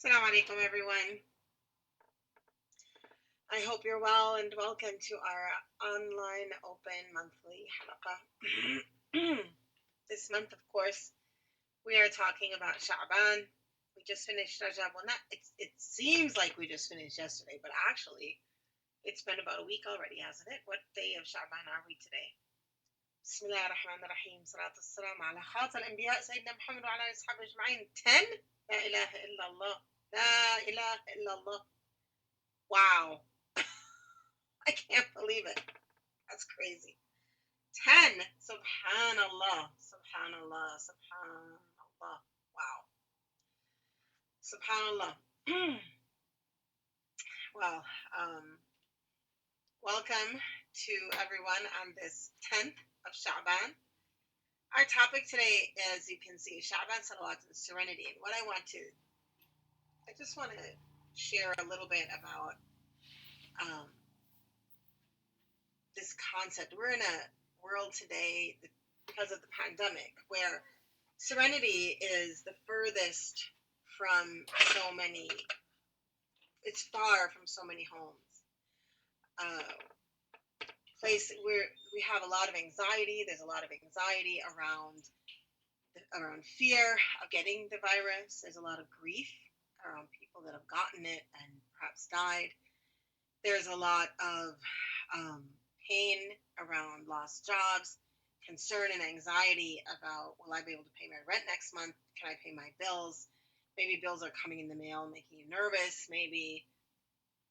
Assalamu alaikum, everyone. I hope you're well and welcome to our online open monthly halaqa. This month, of course, we are talking about Shaban. We just finished Rajab. Well, not, it seems like we just finished yesterday, but actually, it's been about a week already, hasn't it? What day of Shaban are we today? بسم الله الرحمن الرحيم صلاة والسلام على خاتم الأنبياء سيدنا محمد وعلى آله وصحبه أجمعين 10 لا إله إلا الله لا إله إلا الله. Wow. I can't believe it. That's crazy. 10. Subhanallah. Subhanallah. Subhanallah. Wow. Subhanallah. Well, welcome to everyone on this 10th of Shaban. Our topic today, as you can see, is Shaban, Salawat, and Serenity. And what I just want to share a little bit about this concept. We're in a world today because of the pandemic where serenity is the furthest from so many, it's far from so many homes. Place where we have a lot of anxiety. There's a lot of anxiety around fear of getting the virus. There's a lot of grief around people that have gotten it and perhaps died. There's a lot of pain around lost jobs, concern and anxiety about, will I be able to pay my rent next month? Can I pay my bills? Maybe bills are coming in the mail making you nervous. Maybe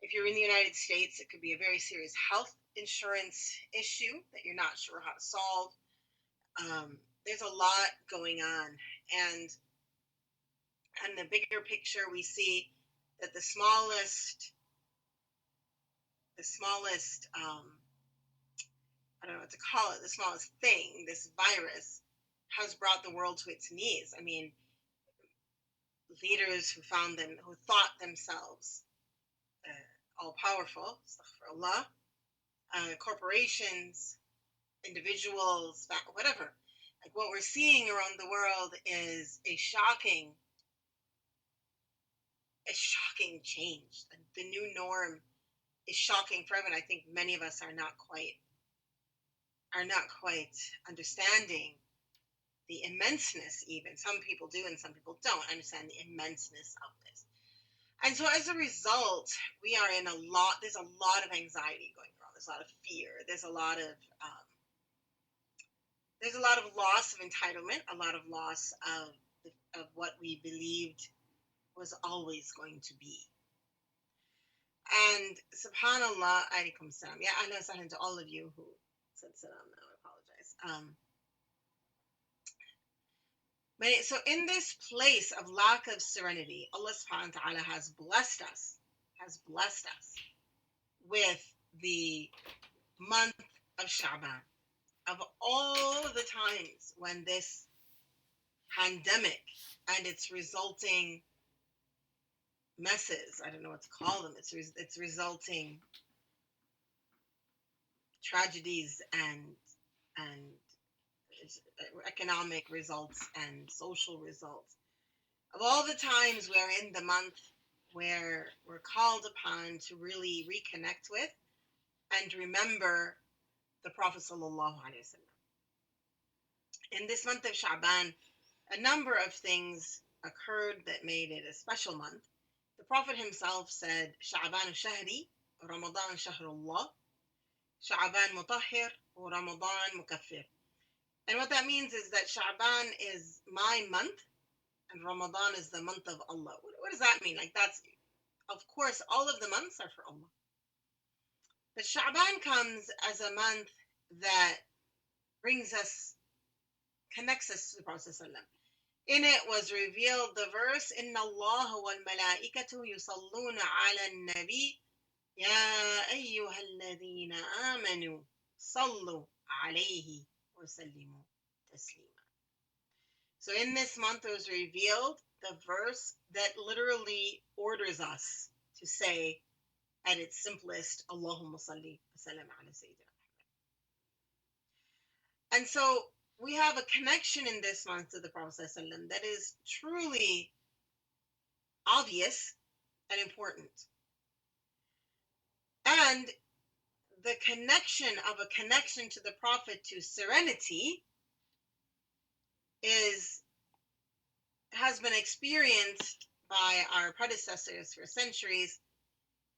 if you're in the United States, it could be a very serious health insurance issue that you're not sure how to solve. There's a lot going on. And the bigger picture, we see that the smallest I don't know what to call it, the smallest thing, this virus, has brought the world to its knees. I mean, leaders who thought themselves all powerful, astaghfirullah, corporations, individuals, whatever. Like what we're seeing around the world is a shocking change. The new norm is shocking for everyone. I think many of us are not quite understanding the immenseness. Even some people do and some people don't understand the immenseness of this. And so as a result, we are in there's a lot of anxiety going around. There's a lot of fear. There's a lot of loss of entitlement, a lot of loss of what we believed was always going to be. And subhanallah, alaikum salam. Yeah, ahlan sahlan to all of you who said salam now. I apologize. So in this place of lack of serenity, Allah subhanahu wa ta'ala has blessed us with the month of Shaban. Of all the times when this pandemic and its resulting messes, I don't know what to call them, its resulting tragedies and economic results and social results. Of all the times we're in the month where we're called upon to really reconnect with and remember the Prophet sallallahu alaihi wasallam. In this month of Shaban, a number of things occurred that made it a special month. The Prophet himself said, Shaban shahri, Ramadan shahrullah, Shaban mutahhir, Ramadan mukaffir. And what that means is that Shaban is my month and Ramadan is the month of Allah. What does that mean? Like, that's, of course, all of the months are for Allah. But Shaban comes as a month that connects us to the Prophet ﷺ. In it was revealed the verse, Inna Allah wal malaikatu yusalluna ala nabi ya ayyuha alladhina amanu sallu alayhi wa sallimu taslima. So in this month it was revealed the verse that literally orders us to say at its simplest, Allahumma salli wa sallam ala Sayyidina Muhammad. And so we have a connection in this month to the Prophet ﷺ that is truly obvious and important. And the connection to the Prophet to serenity is has been experienced by our predecessors for centuries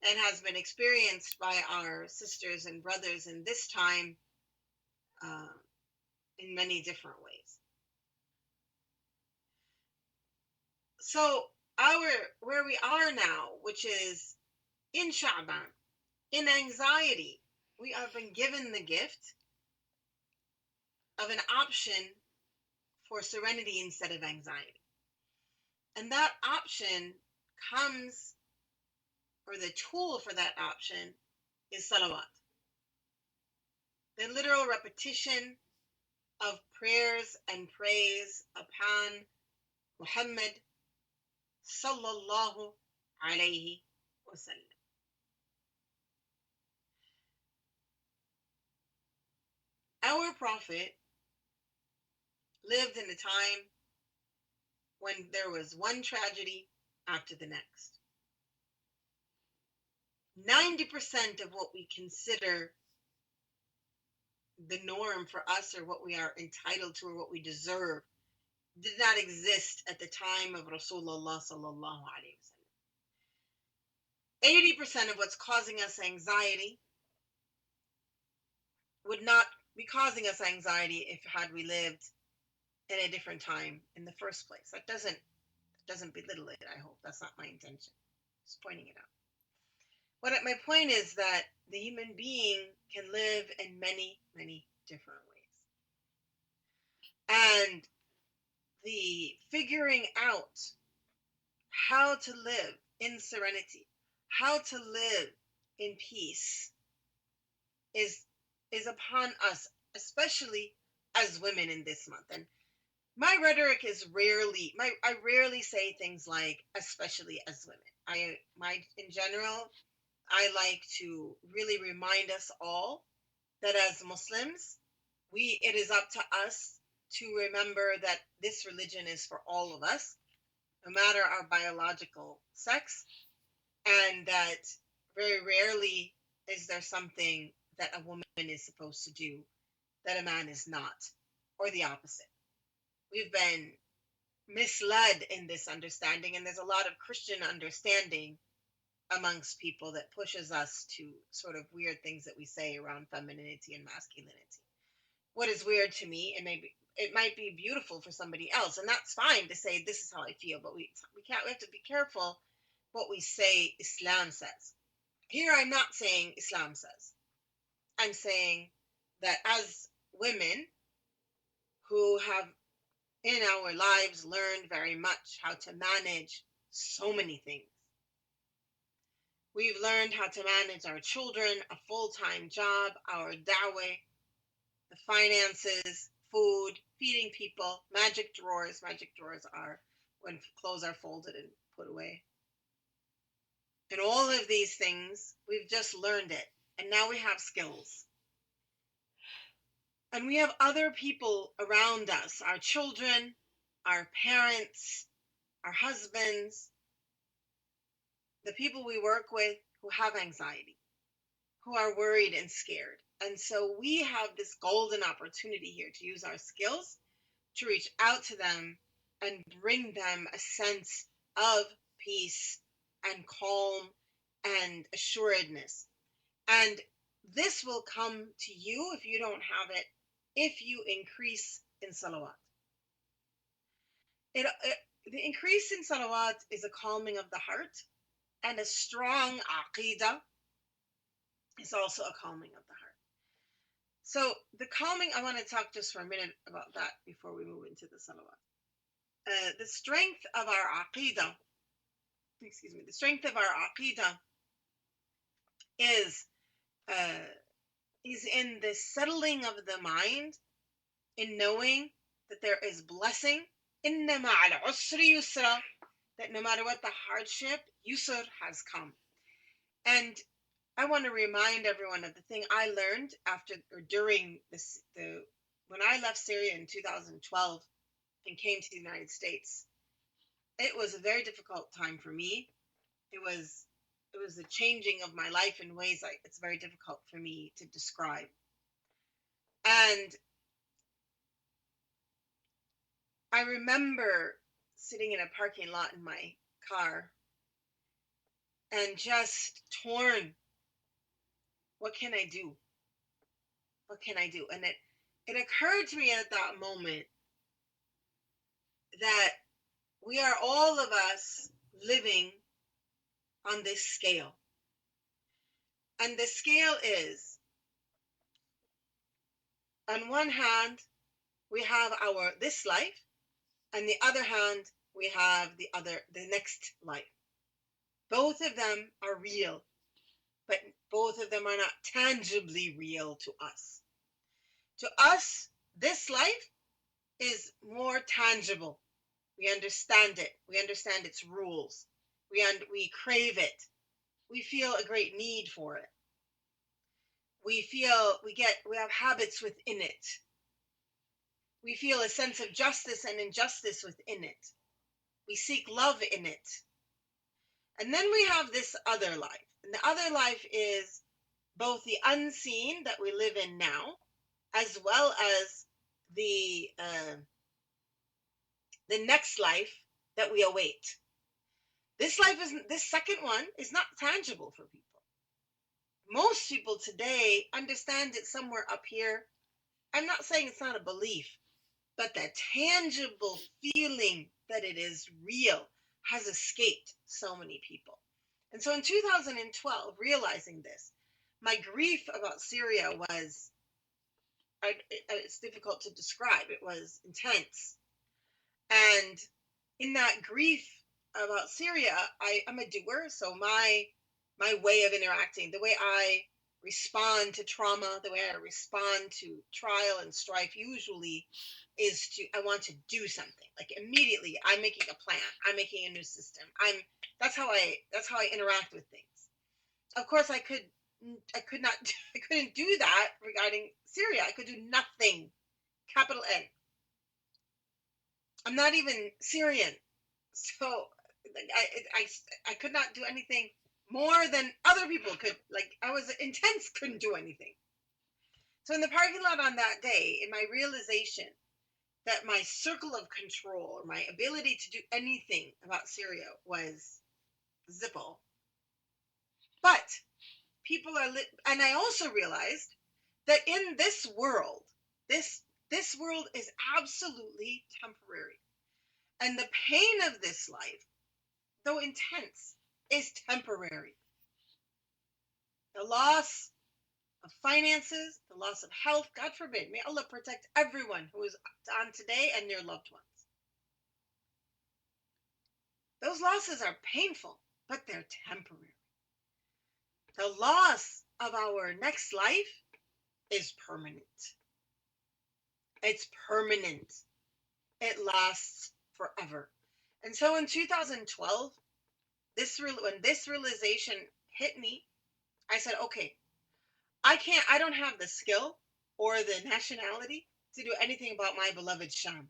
and has been experienced by our sisters and brothers in this time uh, in many different ways. So our where we are now, which is in Shaban, in anxiety, we have been given the gift of an option for serenity instead of anxiety. And that option comes, or the tool for that option is salawat, the literal repetition of prayers and praise upon Muhammad sallallahu alayhi wasallam. Our prophet lived in a time when there was one tragedy after the next. 90% of what we consider the norm for us or what we are entitled to or what we deserve did not exist at the time of Rasulullah sallallahu alaihi wasallam. 80% of what's causing us anxiety would not be causing us anxiety if had we lived in a different time in the first place. That doesn't belittle it, I hope. That's not my intention. Just pointing it out. My point is that the human being can live in many, many different ways. And the figuring out how to live in serenity, how to live in peace is upon us, especially as women in this month. And my rhetoric is I rarely say things like especially as women. In general, I like to really remind us all that as Muslims, it is up to us to remember that this religion is for all of us, no matter our biological sex, and that very rarely is there something that a woman is supposed to do that a man is not, or the opposite. We've been misled in this understanding, and there's a lot of Christian understanding amongst people that pushes us to sort of weird things that we say around femininity and masculinity. What is weird to me, it might be beautiful for somebody else, and that's fine to say this is how I feel, but we have to be careful what we say Islam says. Here I'm not saying Islam says. I'm saying that as women who have in our lives learned very much how to manage so many things. We've learned how to manage our children, a full-time job, our dawah, the finances, food, feeding people, magic drawers. Magic drawers are when clothes are folded and put away. And all of these things, we've just learned it. And now we have skills. And we have other people around us, our children, our parents, our husbands, the people we work with who have anxiety, who are worried and scared. And so we have this golden opportunity here to use our skills to reach out to them and bring them a sense of peace and calm and assuredness. And this will come to you if you don't have it, if you increase in salawat. The increase in salawat is a calming of the heart, and a strong aqidah is also a calming of the heart. So the calming, I want to talk just for a minute about that before we move into the salawat. The strength of our aqidah, the strength of our aqidah is in the settling of the mind, in knowing that there is blessing. Inna ma'al usri yusra, that no matter what the hardship, yusr has come. And I want to remind everyone of the thing I learned after or during when I left Syria in 2012 and came to the United States. It was a very difficult time for me. It was the changing of my life in ways like it's very difficult for me to describe. And I remember sitting in a parking lot in my car and just torn. What can I do? What can I do? And it occurred to me at that moment that we are all of us living on this scale. And the scale is, on one hand, we have our this life, and the other hand, we have the next life. Both of them are real, but both of them are not tangibly real to us. To us, this life is more tangible. We understand it. We understand its rules. We crave it. We feel a great need for it. We have habits within it. We feel a sense of justice and injustice within it. We seek love in it. And then we have this other life. And the other life is both the unseen that we live in now, as well as the next life that we await. This second one is not tangible for people. Most people today understand it somewhere up here. I'm not saying it's not a belief, but the tangible feeling that it is real has escaped so many people. And so in 2012, realizing this, my grief about Syria was, it's difficult to describe. It was intense. And in that grief about Syria, I'm a doer. So my way of interacting, the way I respond to trauma, the way I respond to trial and strife usually is I want to do something. Like immediately I'm making a plan. I'm making a new system. That's how I interact with things. Of course I couldn't do that regarding Syria. I could do nothing. Capital N. I'm not even Syrian. So I could not do anything more than other people could. Like I was intense, couldn't do anything. So in the parking lot on that day, in my realization that my circle of control, or my ability to do anything about Syria was Zippo. But people are and I also realized that in this world, this world is absolutely temporary. And the pain of this life, though intense, is temporary. The loss of finances, the loss of health, God forbid, may Allah protect everyone who is on today and their loved ones. Those losses are painful, but they're temporary. The loss of our next life is permanent. It's permanent. It lasts forever. And so in 2012, when this realization hit me, I said, okay, I don't have the skill or the nationality to do anything about my beloved Sham.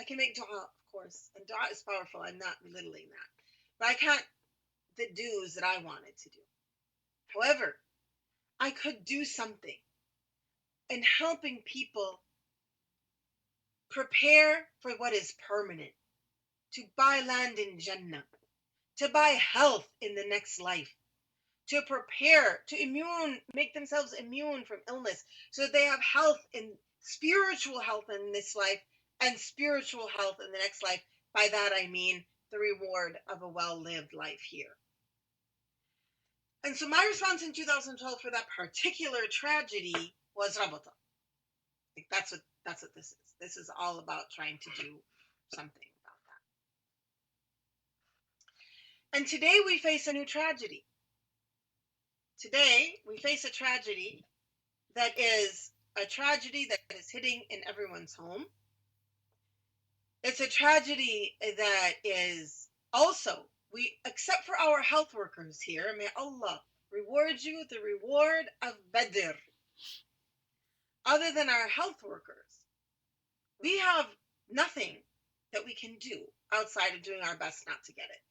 I can make dua, of course, and dua is powerful. I'm not belittling that. But I can't the do's that I wanted to do. However, I could do something in helping people prepare for what is permanent, to buy land in Jannah, to buy health in the next life, to prepare, make themselves immune from illness so that they have spiritual health in this life and spiritual health in the next life. By that I mean the reward of a well-lived life here. And so my response in 2012 for that particular tragedy was Rabata. Like that's what this is. This is all about trying to do something about that. And today we face a new tragedy. Today we face a tragedy that is hitting in everyone's home. It's a tragedy that is also, except for our health workers here, may Allah reward you the reward of Badr. Other than our health workers, we have nothing that we can do. outside of doing our best not to get it.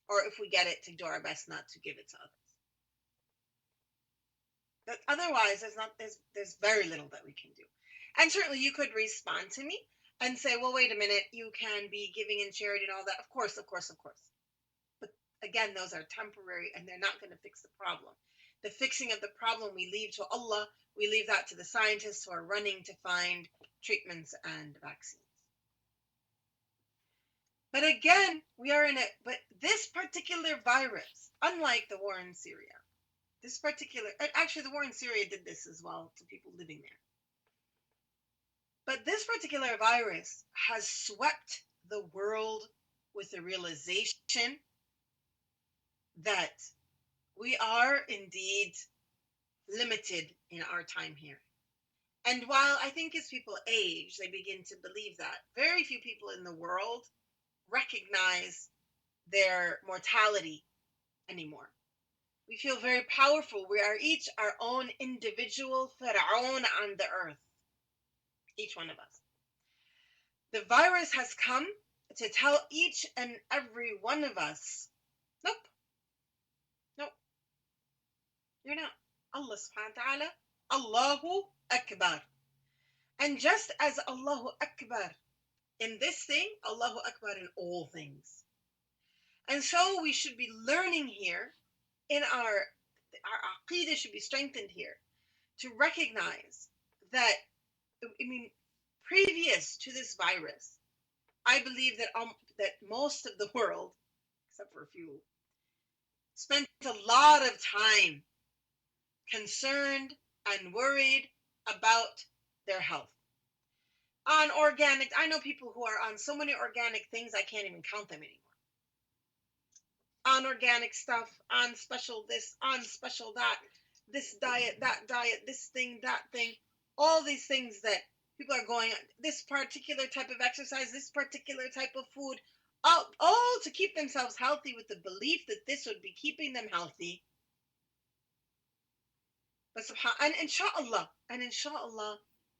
Or if we get it, to do our best not to give it to others. But otherwise, there's very little that we can do. And certainly you could respond to me and say, well, wait a minute, you can be giving in charity and all that. Of course, of course, of course. But again, those are temporary and they're not going to fix the problem. The fixing of the problem we leave to Allah, we leave that to the scientists who are running to find treatments and vaccines. But again, we are in it. But this particular virus, unlike the war in Syria, this particular, actually, the war in Syria did this as well to people living there. But this particular virus has swept the world with the realization that we are indeed limited in our time here. And while I think as people age, they begin to believe that, very few people in the world recognize their mortality anymore. We feel very powerful. We are each our own individual Pharaoh on the earth. Each one of us. The virus has come to tell each and every one of us, nope, nope, you're not. Allah subhanahu wa ta'ala, Allahu Akbar. And just as Allahu Akbar in this thing, Allahu Akbar in all things. And so we should be learning here in our aqeedah should be strengthened here to recognize that, previous to this virus, I believe that most of the world, except for a few, spent a lot of time concerned and worried about their health. On organic, I know people who are on so many organic things, I can't even count them anymore. On organic stuff, on special this, on special that, this diet, this thing, that thing, all these things that people are going on, this particular type of exercise, this particular type of food, all to keep themselves healthy with the belief that this would be keeping them healthy. But and inshallah,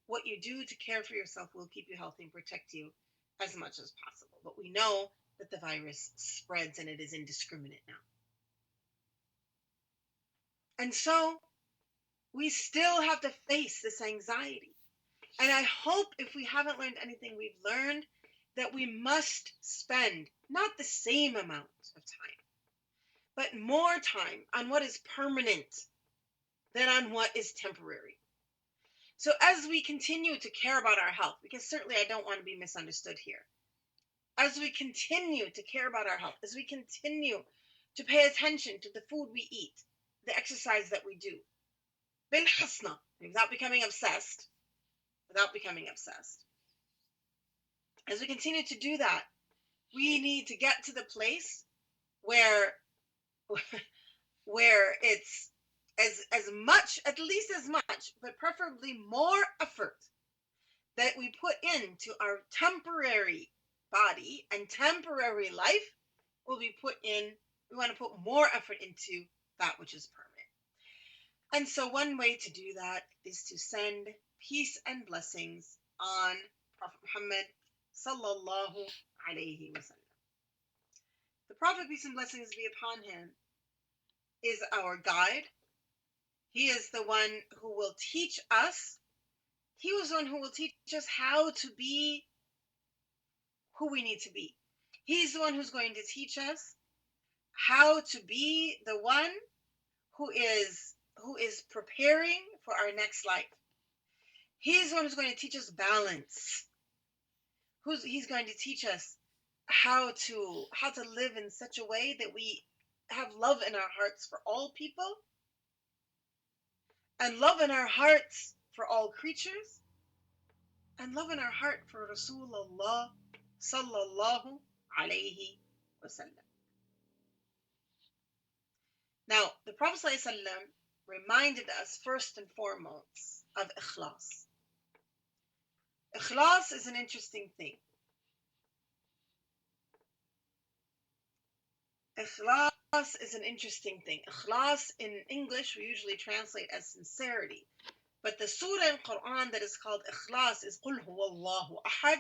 what you do to care for yourself will keep you healthy and protect you as much as possible. But we know that the virus spreads and it is indiscriminate now. And so we still have to face this anxiety. And I hope if we haven't learned anything, we've learned that we must spend not the same amount of time, but more time on what is permanent than on what is temporary. So as we continue to care about our health, because certainly I don't want to be misunderstood here, as we continue to care about our health, as we continue to pay attention to the food we eat, the exercise that we do, بالحسنى, without becoming obsessed, as we continue to do that, we need to get to the place where it's as much, at least as much, but preferably more effort that we put into our temporary body and temporary life will be put in. We want to put more effort into that which is permanent. And so one way to do that is to send peace and blessings on Prophet Muhammad sallallahu alayhi wa sallam. The Prophet, peace and blessings be upon him, is our guide. He is the one who will teach us. He was the one who will teach us how to be who we need to be. He's the one who's going to teach us how to be the one who is preparing for our next life. He's the one who's going to teach us balance. He's going to teach us how to live in such a way that we have love in our hearts for all people, and love in our hearts for all creatures, and love in our heart for Rasulullah sallallahu alayhi wa sallam. Now, the Prophet sallallahu alayhi wa sallam reminded us first and foremost of ikhlas. Ikhlas is an interesting thing. Ikhlas is an interesting thing. Ikhlas in English we usually translate as sincerity. But the surah in Quran that is called Ikhlas is قُلْ هُوَ اللَّهُ أَحَدٌ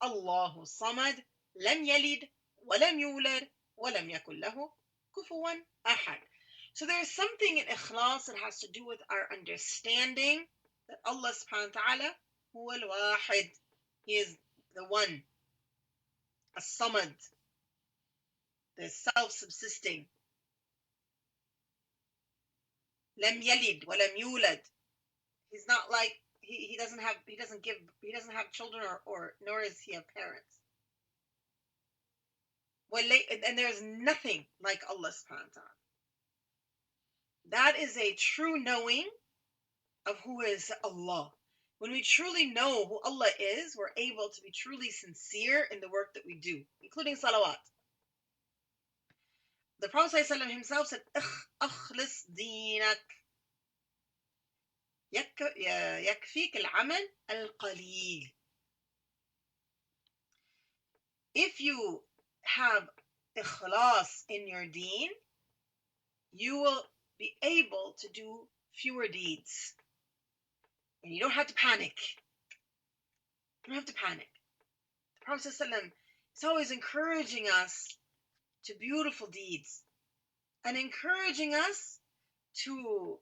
اللَّهُ الصَّمَدُ لم يلد ولم يولد ولم يكن له كفوا أحد. So there's something in ikhlas that has to do with our understanding that Allah subhanahu wa ta'ala huwa al-wahid. He is the one, as-samad, the self-subsisting. Lam yalid wa lam yulad. He's not like he doesn't have he doesn't have children or nor is he have parents. And there's nothing like Allah subhanahu wa ta'ala. That is a true knowing of who is Allah. When we truly know who Allah is, we're able to be truly sincere in the work that we do, including salawat. The Prophet ﷺ himself said, أخلص دينك يكفيك العمل القليل. If you have ikhlas in your deen, you will be able to do fewer deeds. And you don't have to panic. You don't have to panic. The Prophet ﷺ is always encouraging us to beautiful deeds and encouraging us to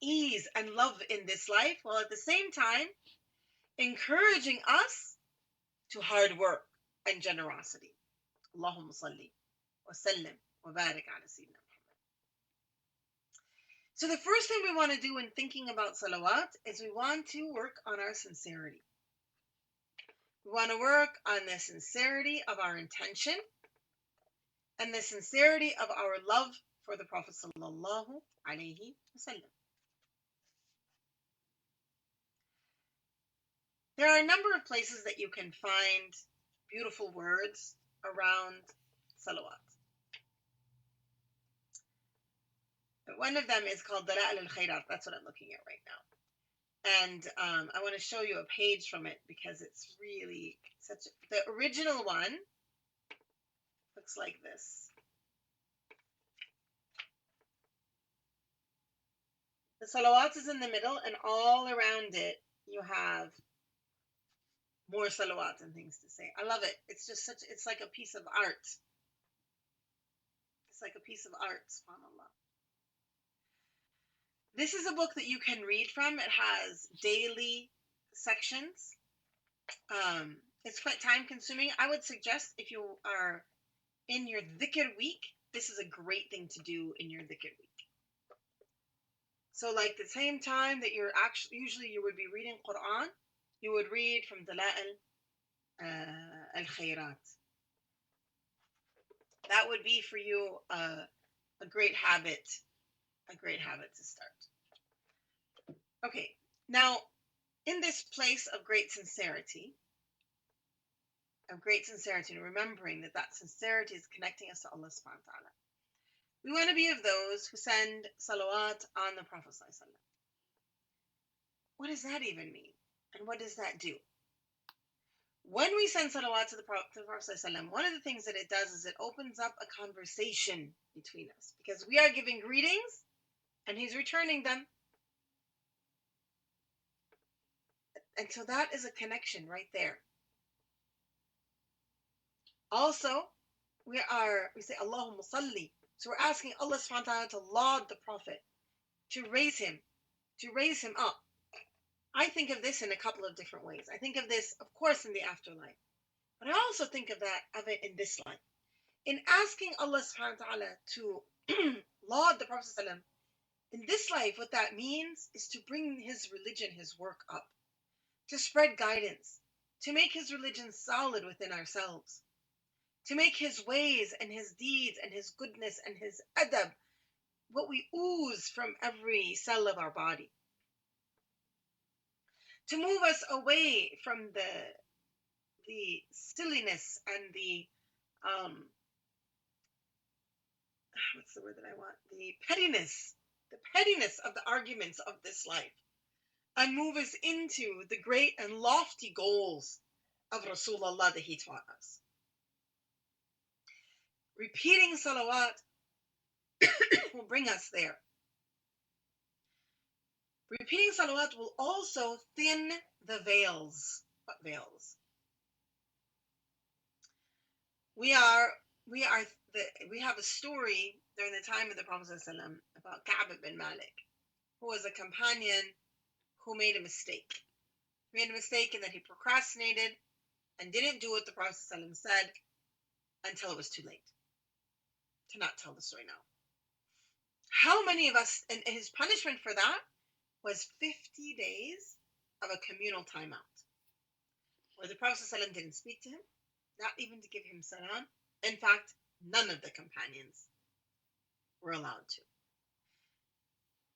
ease and love in this life, while at the same time encouraging us to hard work and generosity. Allahumma salli wa sallim wa barik ala sayyidina Muhammad. So the first thing we want to do when thinking about salawat is we want to work on our sincerity. We want to work on the sincerity of our intention and the sincerity of our love for the Prophet sallallahu alaihi wasallam. There are a number of places that you can find beautiful words around salawat. One of them is called Dala'il al-Khairat. That's what I'm looking at right now. And I want to show you a page from it because it's really such the original one looks like this. The salawat is in the middle, and all around it you have more salawat and things to say. I love it. It's just it's like a piece of art. It's like a piece of art, subhanAllah. This is a book that you can read from. It has daily sections. It's quite time consuming. I would suggest if you are in your dhikr week, this is a great thing to do in your dhikr week. So like the same time that you're actually, usually you would be reading Quran, you would read from Dala'il al-Khairat. That would be for you a great habit to start. Okay, now in this place of great sincerity, and remembering that sincerity is connecting us to Allah subhanahu wa ta'ala, we want to be of those who send salawat on the Prophet sallallahu alaihi wasallam. What does that even mean? And what does that do? When we send salawat to the Prophet sallallahu alaihi wasallam, one of the things that it does is it opens up a conversation between us, because we are giving greetings and he's returning them. And so that is a connection right there. Also, we say Allahumma salli. So we're asking Allah subhanahu wa ta'ala to laud the Prophet, to raise him up. I think of this in a couple of different ways. I think of this, of course, in the afterlife. But I also think of it in this life. In asking Allah subhanahu wa ta'ala to laud the Prophet sallam, in this life, what that means is to bring his religion, his work up, to spread guidance, to make his religion solid within ourselves, to make his ways and his deeds and his goodness and his adab what we ooze from every cell of our body, to move us away from the silliness and the what's the word that I want? The pettiness of the arguments of this life, and move us into the great and lofty goals of Rasulullah that he taught us. Repeating salawat will bring us there. Repeating salawat will also thin the veils. What veils? We are we are we have a story during the time of the Prophet ﷺ about Ka'b bin Malik, who was a companion who made a mistake. He made a mistake in that he procrastinated and didn't do what the Prophet ﷺ said until it was too late. To not tell the story now. How many of us, and his punishment for that was 50 days of a communal timeout, where the Prophet ﷺ didn't speak to him, not even to give him salam. In fact, none of the companions were allowed to.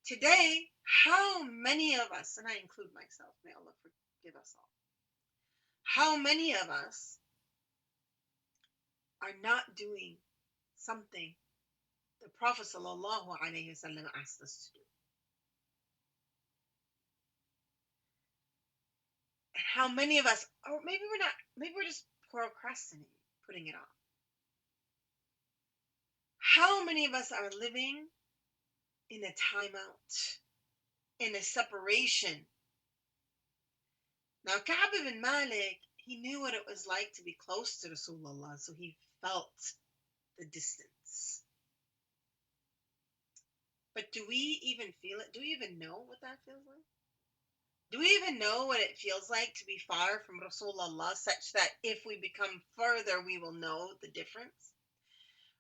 Today, how many of us, and I include myself, may Allah forgive us all, how many of us are not doing something the Prophet ﷺ asked us to do? And how many of us, or maybe we're not, maybe we're just procrastinating, putting it off. How many of us are living in a timeout, in a separation? Now, Ka'b ibn Malik, he knew what it was like to be close to Rasulullah, so he felt the distance. But do we even feel it? Do we even know what that feels like? Do we even know what it feels like to be far from Rasulullah, such that if we become further, we will know the difference?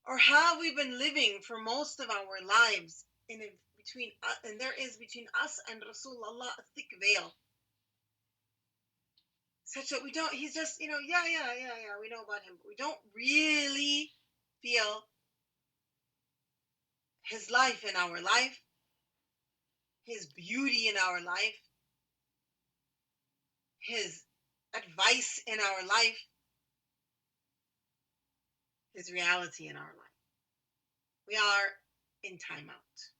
Or have we been living for most of our lives between, and there is between us and Rasulullah a thick veil, such that we don't, he's just, yeah, we know about him, but we don't really feel his life in our life, his beauty in our life, his advice in our life, his reality in our life. We are in timeout.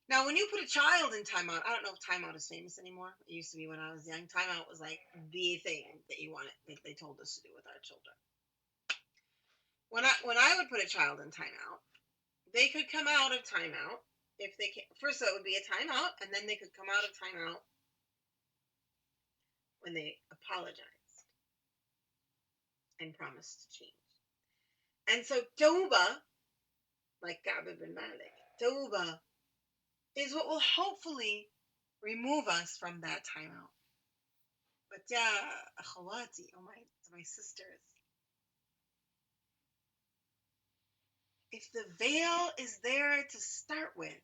Now, when you put a child in timeout, I don't know if timeout is famous anymore. It used to be when I was young. Timeout was like the thing that you wanted, that they told us to do with our children. When I would put a child in timeout, they could come out of timeout if they can. First, it would be a timeout, and then they could come out of timeout when they apologized and promised to change. And so Tawbah, like Ka'b bin Malik, Tawbah is what will hopefully remove us from that timeout. But akhawati, my sisters, if the veil is there to start with,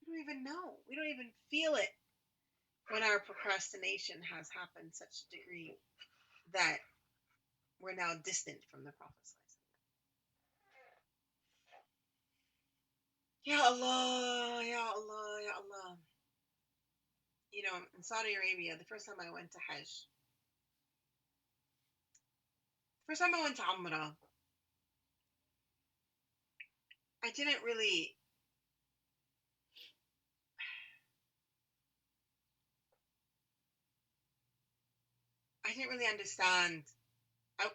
we don't even know. We don't even feel it when our procrastination has happened such a degree that we're now distant from the Prophet. Ya Allah, Ya Allah, Ya Allah. In Saudi Arabia, the first time I went to Hajj, first time I went to Umrah, I didn't really, understand.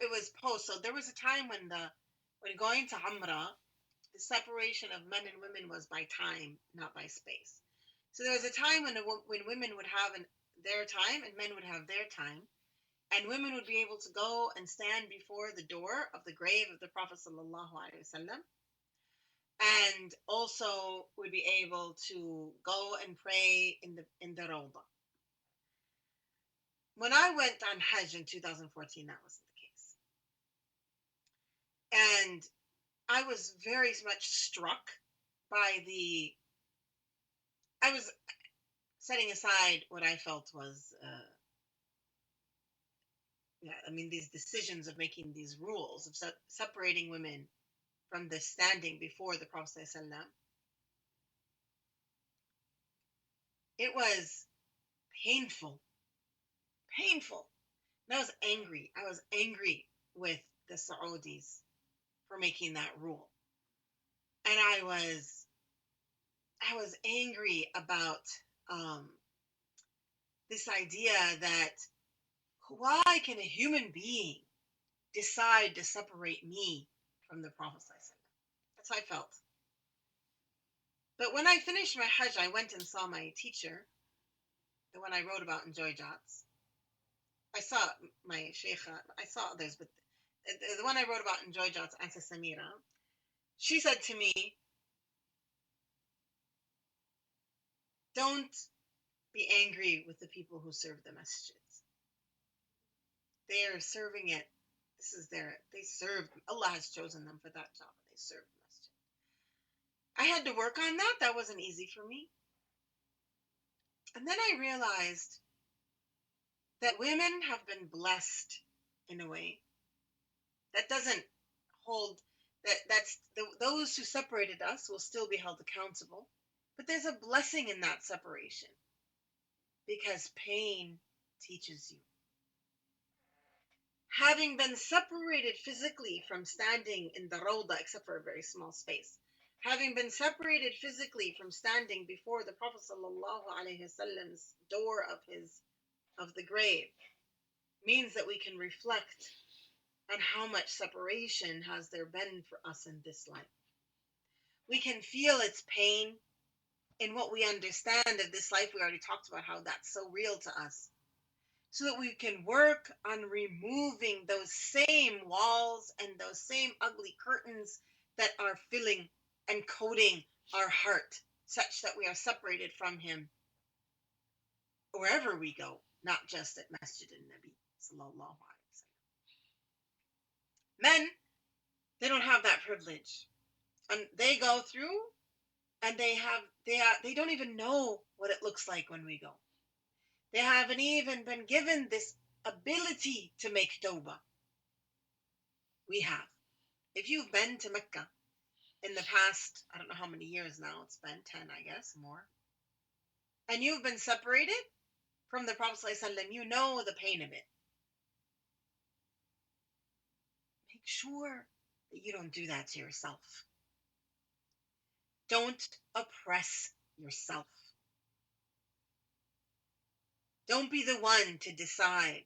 It was post, so there was a time when going to Umrah, the separation of men and women was by time, not by space. So there was a time when women would have their time and men would have their time, and women would be able to go and stand before the door of the grave of the Prophet sallallahu alaihi wasallam, and also would be able to go and pray in the Rawda. When I went on Hajj in 2014, that wasn't the case, and I was very much struck by I was setting aside what I felt was, these decisions of making these rules of separating women from the standing before the Prophet ﷺ. It was painful, painful. And I was angry. I was angry with the Saudis for making that rule. And I was angry about this idea that why can a human being decide to separate me from the Prophet? That's how I felt. But when I finished my Hajj, I went and saw my teacher, the one I wrote about in Joy Jots. I saw my sheikha, I saw others, but the one I wrote about in Joy Jot's Auntie Samira, she said to me, don't be angry with the people who serve the masjids. They are serving it. This is they serve, Allah has chosen them for that job, and they serve the masjid. I had to work on that. That wasn't easy for me. And then I realized that women have been blessed in a way that doesn't hold those who separated us will still be held accountable, but there's a blessing in that separation because pain teaches you. Having been separated physically from standing in the Rawda, except for a very small space, having been separated physically from standing before the Prophet ﷺ's door of the grave, means that we can reflect on how much separation has there been for us in this life. We can feel its pain in what we understand of this life. We already talked about how that's so real to us, so that we can work on removing those same walls and those same ugly curtains that are filling and coating our heart, such that we are separated from Him wherever we go, not just at Masjid al-Nabi sallallahu alaihi wasallam. Men, they don't have that privilege, and they go through, and they don't even know what it looks like when we go. They haven't even been given this ability to make tawbah. We have. If you've been to Mecca in the past, I don't know how many years now, it's been 10, I guess, more, and you've been separated from the Prophet ﷺ, you know the pain of it. Make sure that you don't do that to yourself. Don't oppress yourself. Don't be the one to decide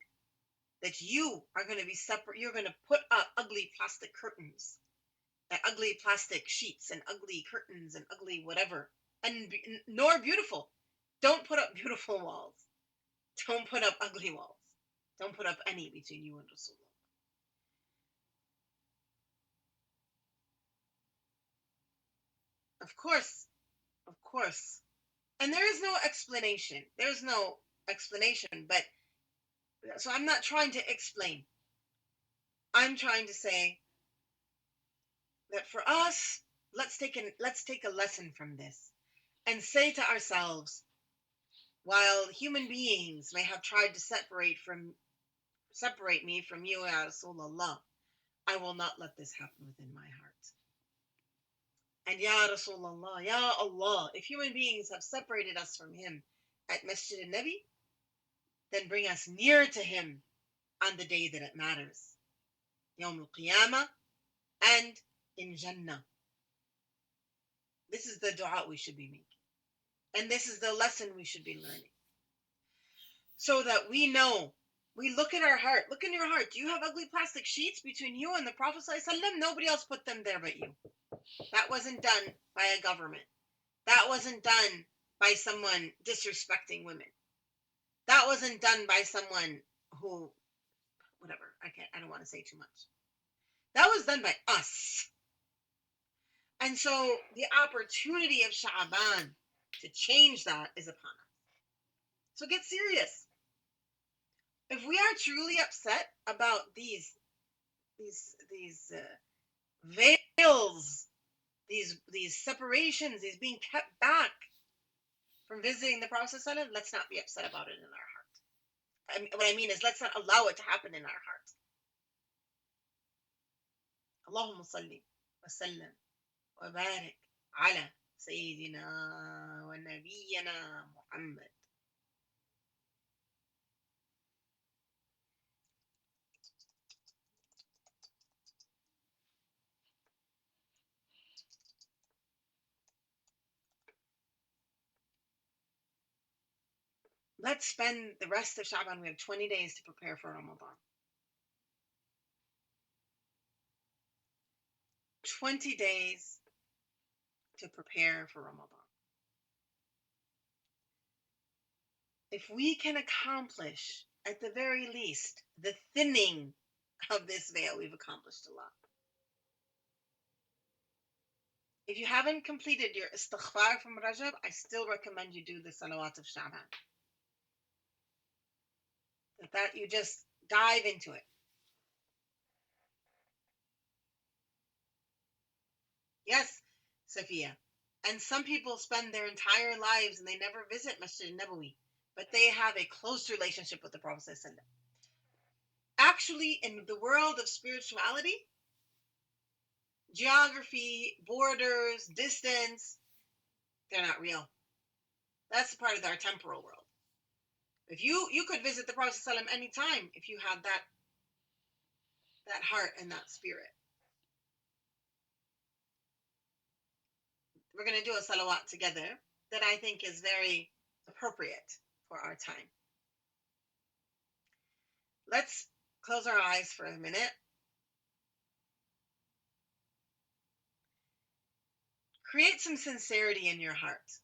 that you are going to be separate. You're going to put up ugly plastic curtains, and ugly plastic sheets, and ugly curtains, and ugly whatever, and nor beautiful. Don't put up beautiful walls. Don't put up ugly walls. Don't put up any between you and Rasulullah. Of course, of course. And there is no explanation. There's no explanation, but so I'm not trying to explain. I'm trying to say that for us, let's take a lesson from this and say to ourselves, while human beings may have tried to separate me from you, Ya Rasulullah, I will not let this happen within my heart. And Ya Rasulullah, Ya Allah, if human beings have separated us from Him at Masjid al-Nabi, then bring us near to Him on the day that it matters, Yawm al-Qiyamah, and in Jannah. This is the dua we should be making. And this is the lesson we should be learning. So that we know, we look at our heart. Look in your heart. Do you have ugly plastic sheets between you and the Prophet ﷺ? Nobody else put them there but you. That wasn't done by a government. That wasn't done by someone disrespecting women. That wasn't done by someone who, whatever, I don't want to say too much. That was done by us. And so the opportunity of Shaban to change that is upon us. So get serious. If we are truly upset about these veils, these separations, these being kept back from visiting the Prophet ﷺ, let's not be upset about it in our heart. What I mean is, let's not allow it to happen in our heart. Allahumma salli wa sallam wa barik ala Sayyidina wa Nabiyyina Muhammad. Let's spend the rest of Shaban. We have 20 days to prepare for Ramadan. 20 days to prepare for Ramadan. If we can accomplish at the very least, the thinning of this veil, we've accomplished a lot. If you haven't completed your istighfar from Rajab, I still recommend you do the Salawat of Shaban. That you just dive into it. Yes, Safiya. And some people spend their entire lives and they never visit Masjid Nabawi, but they have a close relationship with the Prophet. Actually, in the world of spirituality, geography, borders, distance, they're not real. That's part of our temporal world. If you could visit the Prophet anytime if you had that heart and that spirit. We're going to do a salawat together that I think is very appropriate for our time. Let's close our eyes for a minute. Create some sincerity in your heart.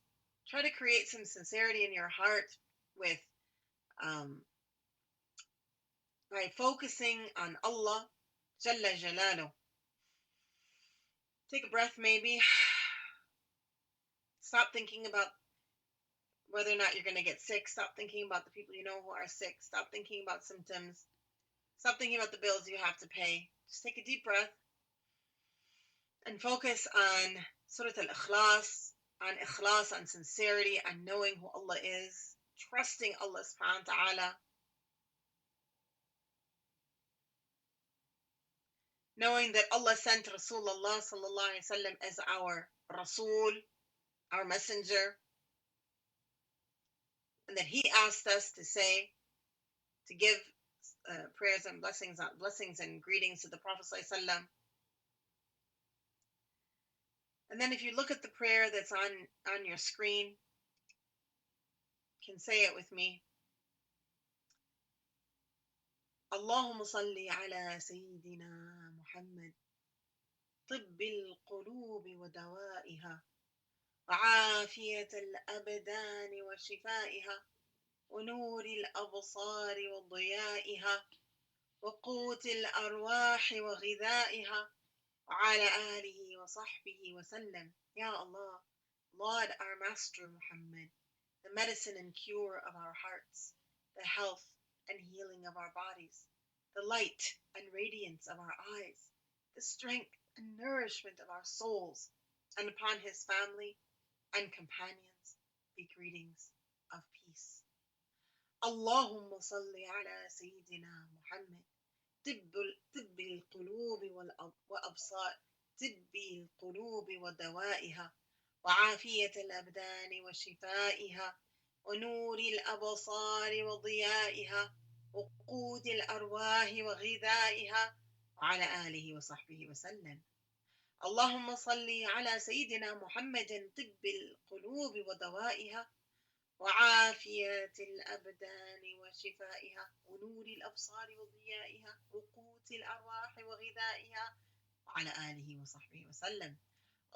Try to create some sincerity in your heart with by focusing on Allah Jalla Jalaluh. Take a breath maybe. Stop thinking about whether or not you're going to get sick. Stop thinking about the people you know who are sick. Stop thinking about symptoms. Stop thinking about the bills you have to pay. Just take a deep breath and focus on Surah Al-Ikhlas, on sincerity, on knowing who Allah is, trusting Allah subhanahu wa ta'ala, knowing that Allah sent Rasulullah sallallahu alaihi wasallam as our Rasul, our messenger, and that he asked us to give prayers and blessings and greetings to the Prophet sallallahu alaihi wasallam. And then if you look at the prayer that's on your screen, you can say it with me. اللهم صل على سيدنا محمد طب القلوب ودوائها وعافية الأبدان وشفائها ونور الأبصار وضيائها وقوت الأرواح وغذائها وعلى آله وصحبه وسلم. Ya Allah, Lord our Master Muhammad, the medicine and cure of our hearts, the health and healing of our bodies, the light and radiance of our eyes, the strength and nourishment of our souls, and upon his family and companions be greetings of peace. Allahumma salli ala Sayyidina Muhammad طب القلوب وأبصار طب القلوب ودوائها وعافية الأبدان وشفائها ونور الأبصار وضيائها وقوت الأرواح وغذائها وعلى آله وصحبه وسلم. اللهم صل على سيدنا محمد طب القلوب ودوائها وعافية الأبدان وشفائها ونور الأبصار وضيائها وقوت الأرواح وغذائها وعلى آله وصحبه وسلم.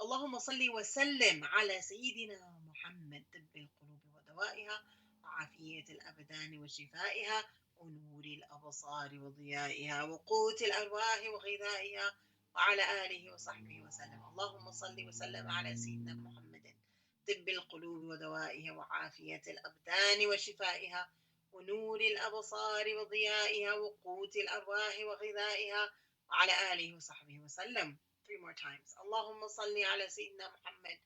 اللهم صل وسلم على سيدنا محمد طب القلوب ودوائها وعافية الأبدان وشفائها ونور الأبصار وضيائها وقوت الأرواح وغذائها وعلى آله وصحبه وسلم. اللهم صل وسلم على سيدنا محمد طب القلوب ودوائها وعافية الأبدان وشفائها ونور الأبصار وضيائها وقوت الأرواح وغذائها وعلى آله وصحبه وسلم. 3 more times. اللهم صل على سيدنا محمد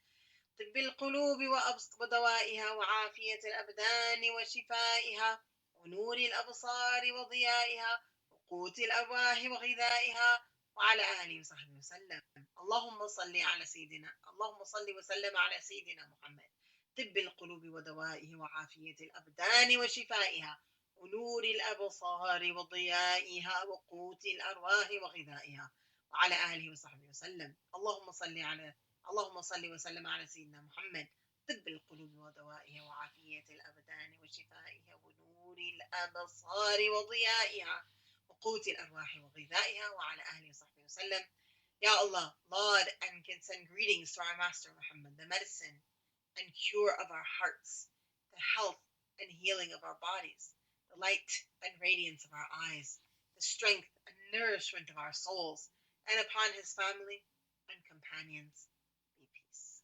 طب القلوب ودوائها وعافية الأبدان وشفائها ونور الأبصار وضيائها وقوت الأرواح وغذائها وعلى آله وصحبه وسلم. اللهم صل وسلم على سيدنا محمد طب القلوب ودوائه وعافية الأبدان وشفائها ونور الأبصار وضيائها وقوت الأرواح وغذائها وعلى آله وصحبه وسلم. اللهم صل وسلم على سيدنا محمد طب القلوب ودوائها وعافية الأبدان وشفائها ونور الأبصار وضيائها وقوت الأرواح وغذائها وعلى آله وصحبه وسلم. Ya Allah, Lord, and can send greetings to our Master Muhammad, the medicine and cure of our hearts, the health and healing of our bodies, the light and radiance of our eyes, the strength and nourishment of our souls, and upon his family and companions be peace.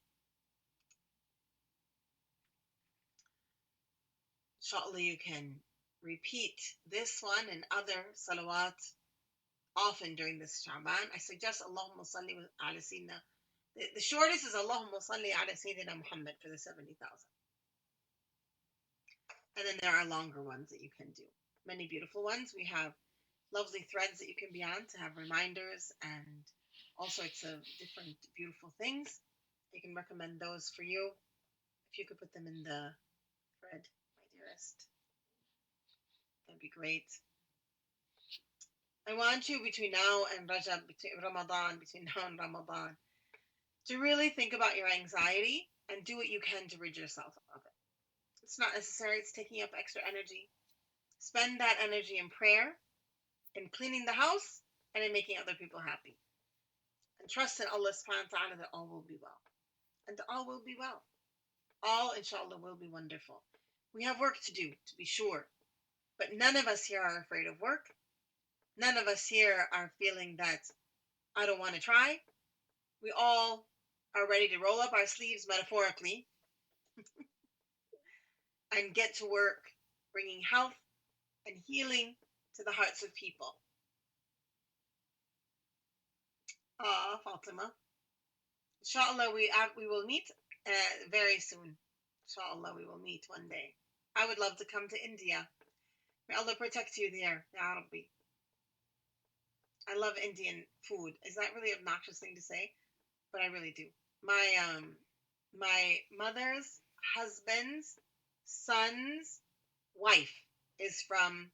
Inshallah, you can repeat this one and other salawat often during this Shaban. I suggest Allahumma salli ala Sayyidina. The shortest is Allahumma salli ala Sayyidina Muhammad for the 70,000. And then there are longer ones that you can do. Many beautiful ones. We have lovely threads that you can be on to have reminders and all sorts of different beautiful things. I can recommend those for you. If you could put them in the thread, my dearest, that'd be great. I want you between now and Rajab, between now and Ramadan, to really think about your anxiety and do what you can to rid yourself of it. It's not necessary, it's taking up extra energy. Spend that energy in prayer, in cleaning the house, and in making other people happy. And trust in Allah subhanahu wa ta'ala that all will be well. And all will be well. All, inshallah, will be wonderful. We have work to do, to be sure. But none of us here are afraid of work. None of us here are feeling that I don't want to try. We all are ready to roll up our sleeves metaphorically and get to work bringing health and healing to the hearts of people. Ah, Fatima. Inshallah, we will meet very soon. Inshallah, we will meet one day. I would love to come to India. May Allah protect you there, Ya Rabbi. I love Indian food. Is that really an obnoxious thing to say? But I really do. My mother's husband's son's wife is from,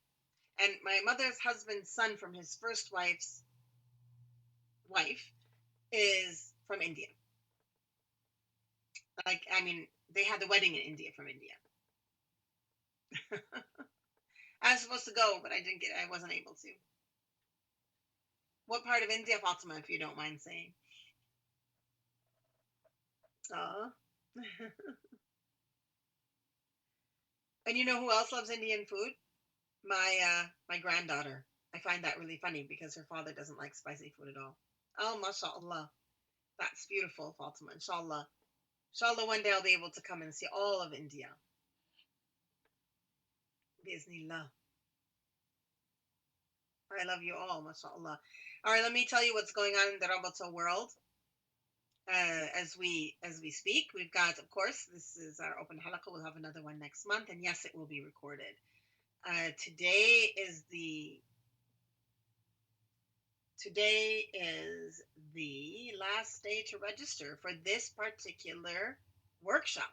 and my mother's husband's son from his first wife's wife is from India. Like, I mean, they had the wedding in India from India. I was supposed to go, but I wasn't able to. What part of India, Fatima, if you don't mind saying? Aw. And you know who else loves Indian food? My granddaughter. I find that really funny because her father doesn't like spicy food at all. Oh, mashallah. That's beautiful, Fatima. Inshallah. Inshallah, one day I'll be able to come and see all of India. Bismillah. I love you all, mashallah. All right, let me tell you what's going on in the Rabata world. As we speak, we've got, of course, this is our open halaqa. We'll have another one next month, and yes, it will be recorded. Today is the last day to register for this particular workshop.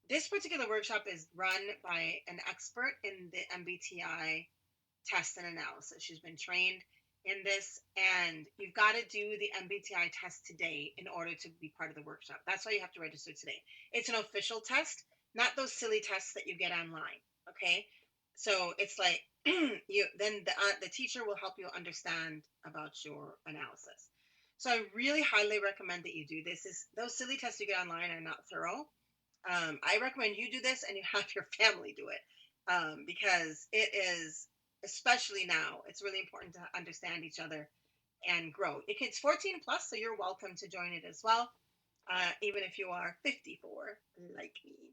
This particular workshop is run by an expert in the MBTI test and analysis. She's been trained in this, and you've got to do the MBTI test today in order to be part of the workshop. That's why you have to register today. It's an official test, not those silly tests that you get online. Okay, so it's like then the teacher will help you understand about your analysis. So I really highly recommend that you do this. Those silly tests you get online are not thorough. I recommend you do this and you have your family do it, because it is, especially now, it's really important to understand each other and grow. It's 14 plus, so you're welcome to join it as well, even if you are 54 like me.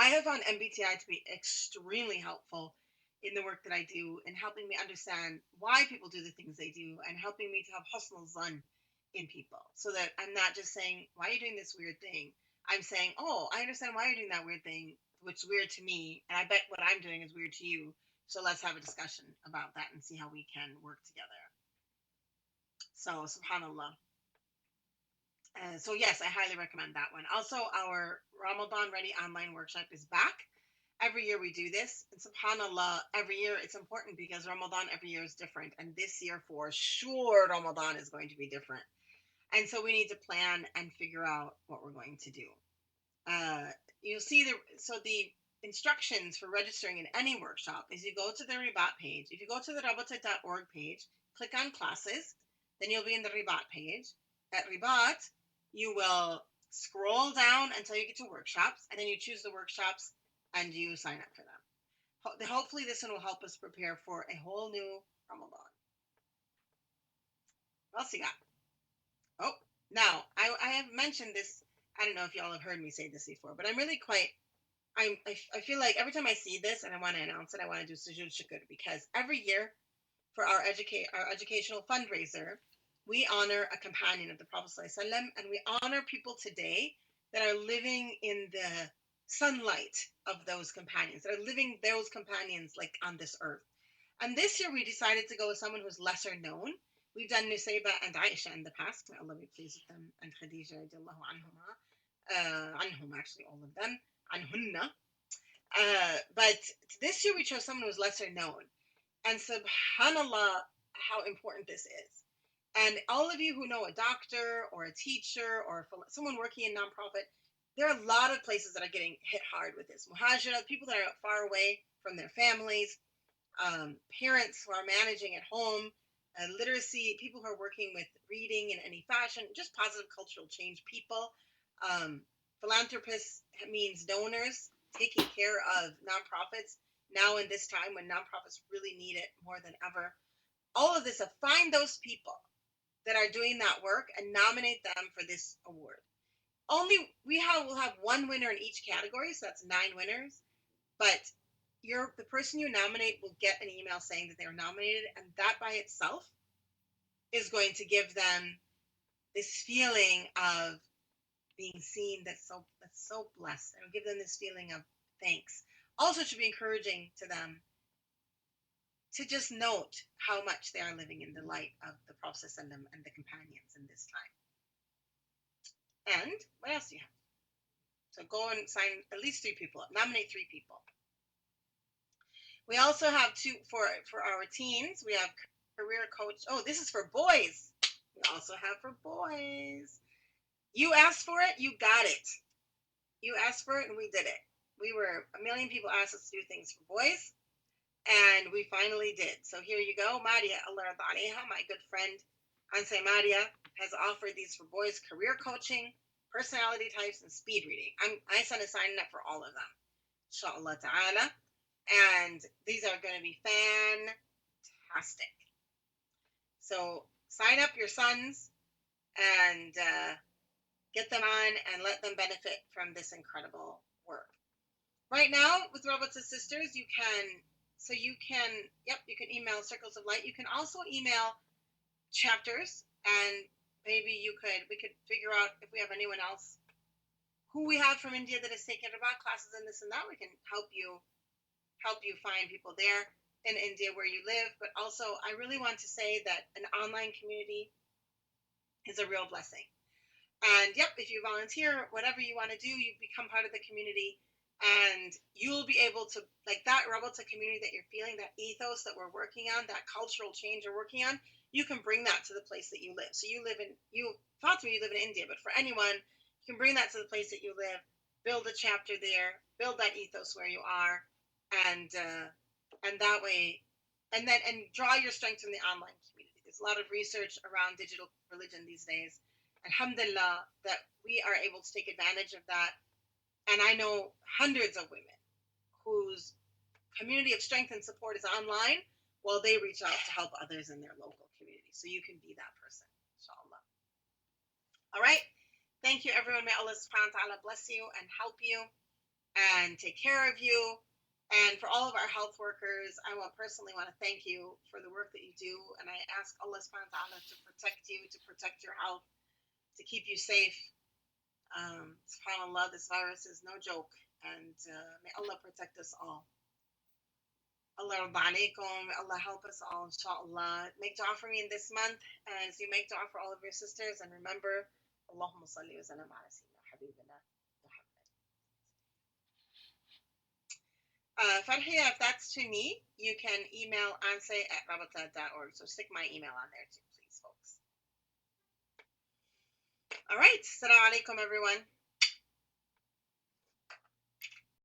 I have found MBTI to be extremely helpful in the work that I do and helping me understand why people do the things they do and helping me to have husnul zan in people, so that I'm not just saying, why are you doing this weird thing? I'm saying, oh, I understand why you're doing that weird thing, which is weird to me, and I bet what I'm doing is weird to you. So let's have a discussion about that and see how we can work together. So, subhanallah. So yes, I highly recommend that one. Also, our Ramadan Ready online workshop is back. Every year we do this, and subhanallah, every year it's important because Ramadan every year is different, and this year for sure Ramadan is going to be different. And so we need to plan and figure out what we're going to do. You'll see the instructions for registering in any workshop is you go to the Rabat page. If you go to the rabata.org page, click on classes, then you'll be in the Rabat page. At Rabat, you will scroll down until you get to workshops, and then you choose the workshops and you sign up for them. Hopefully, this one will help us prepare for a whole new Ramadan. What else you got? Oh, now I have mentioned this. I don't know if y'all have heard me say this before, but I'm really quite. I feel like every time I see this and I want to announce it, I want to do sujud shukr because every year for our educational fundraiser, we honor a companion of the Prophet ﷺ, and we honor people today that are living in the sunlight of those companions, that are living those companions like on this earth. And this year we decided to go with someone who's lesser known. We've done Nusayba and Aisha in the past. May Allah be pleased with them, and Khadija radiallahu anhum, actually all of them, anhunna. But this year we chose someone who was lesser known. And subhanallah, how important this is. And all of you who know a doctor or a teacher or someone working in nonprofit, there are a lot of places that are getting hit hard with this. Muhajira, people that are far away from their families, parents who are managing at home, literacy, people who are working with reading in any fashion, just positive cultural change people. Philanthropists means donors, taking care of nonprofits now in this time when nonprofits really need it more than ever. All of this, find those people that are doing that work and nominate them for this award. We'll have one winner in each category, so that's 9 winners. But the person you nominate will get an email saying that they were nominated, and that by itself is going to give them this feeling of being seen that's so blessed. It'll give them this feeling of thanks. Also, it should be encouraging to them to just note how much they are living in the light of the Prophet and the companions in this time. And what else do you have? So go and sign at least 3 people up. Nominate 3 people. We also have 2 for our teens. We have career coach. Oh, this is for boys. We also have for boys. You asked for it, you got it. You asked for it, and we did it. A million people asked us to do things for boys, and we finally did. So here you go. Maria, Allah Aleha, my good friend, Anse Maria, has offered these for boys: career coaching, personality types, and speed reading. My son is signing up for all of them, inshallah ta'ala. And these are going to be fantastic. So sign up your sons and get them on and let them benefit from this incredible work. Right now, with Rabata Sisters, you can email Circles of Light. You can also email chapters, and maybe we could figure out if we have anyone else who we have from India that is taking Rabata classes and this and that. We can help you find people there in India where you live. But also, I really want to say that an online community is a real blessing. And if you volunteer, whatever you want to do, you become part of the community, and you'll be able to, like that Rabata community that you're feeling, that ethos that we're working on, that cultural change we're working on, you can bring that to the place that you live. So you live in India, but for anyone, you can bring that to the place that you live, build a chapter there, build that ethos where you are, and that way, and draw your strength from the online community. There's a lot of research around digital religion these days. Alhamdulillah, that we are able to take advantage of that. And I know hundreds of women whose community of strength and support is online while they reach out to help others in their local community. So you can be that person, inshallah. All right. Thank you, everyone. May Allah subhanahu wa ta'ala bless you and help you and take care of you. And for all of our health workers, I personally want to thank you for the work that you do. And I ask Allah subhanahu wa ta'ala to protect you, to protect your health, to keep you safe. SubhanAllah, this virus is no joke, and may Allah protect us all. Allah Rabba alaikum, may Allah help us all, inshallah. Make dua for me in this month as you make dua for all of your sisters, and remember, Allahumma salli wa sallam ala sayyidina habibina Muhammad. Farhiya, if that's to me, you can email anse@rabata.org. So stick my email on there too, please, folks. All right. Assalamu alaikum, everyone.